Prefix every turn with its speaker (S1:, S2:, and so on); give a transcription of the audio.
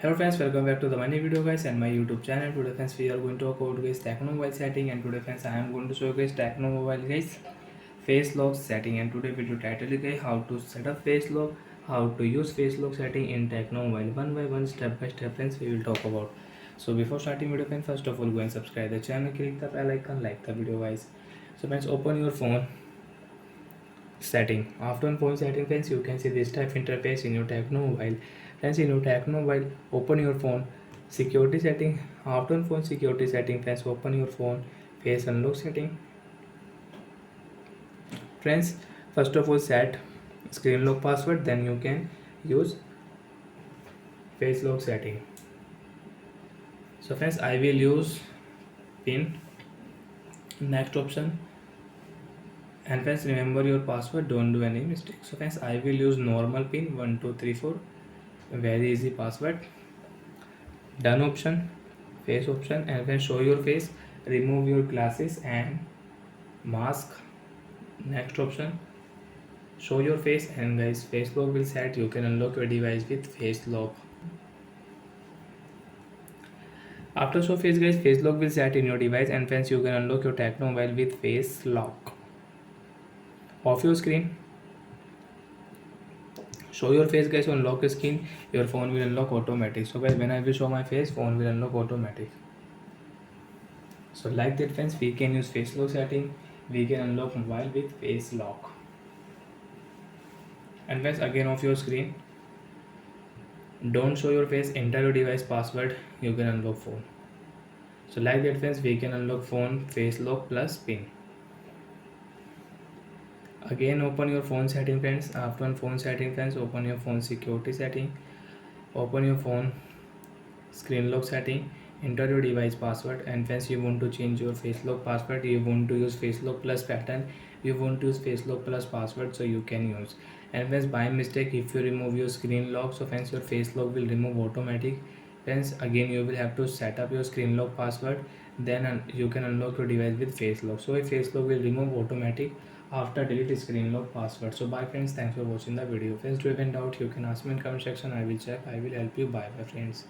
S1: Hello friends, welcome back to the money video guys and my YouTube channel. Today friends we are going to talk about guys Tecno mobile setting, and today friends I am going to show you guys Tecno mobile guys face lock setting. And today video title is guys how to set up face lock, how to use face lock setting in Tecno mobile. One by one, step by step friends we will talk about. So before starting video friends, first of all go and subscribe the channel, click the bell icon, like the video guys. So friends, open your phone setting. After on phone setting friends, you can see this type interface in your Tecno mobile. Friends, in your Tecno mobile, open your phone security setting. After on phone security setting friends, open your phone face unlock setting. Friends, first of all set screen lock password, then you can use face lock setting. So friends, I will use pin. Next option, and friends remember your password, don't do any mistake. So friends, I will use normal pin 1234, very easy password. Done option, face option, and then show your face, remove your glasses and mask. Next option, show your face, and guys face lock will set. You can unlock your device with face lock. After show face guys, face lock will set in your device, and friends you can unlock your Tecno mobile with face lock. Off your screen, show your face guys, on lock screen your phone will unlock automatic. So guys, when I will show my face, phone will unlock automatic. So like that friends, we can use face lock setting, we can unlock mobile with face lock. And friends, again off your screen, don't show your face, enter your device password, you can unlock phone. So like that friends, we can unlock phone face lock plus pin. Again open your phone setting friends. After on phone setting friends, open your phone security setting, open your phone screen lock setting, enter your device password, and friends you want to change your face lock password, you want to use face lock plus pattern, you want to use face lock plus password, so you can use. And friends, by mistake if you remove your screen lock, so friends your face lock will remove automatic. Friends, again you will have to set up your screen lock password, then you can unlock your device with face lock. So a face lock will remove automatic after delete screen lock password. So bye friends, thanks for watching the video. Friends, do you have any doubt, you can ask me in comment section, I will check, I will help you. Bye bye friends.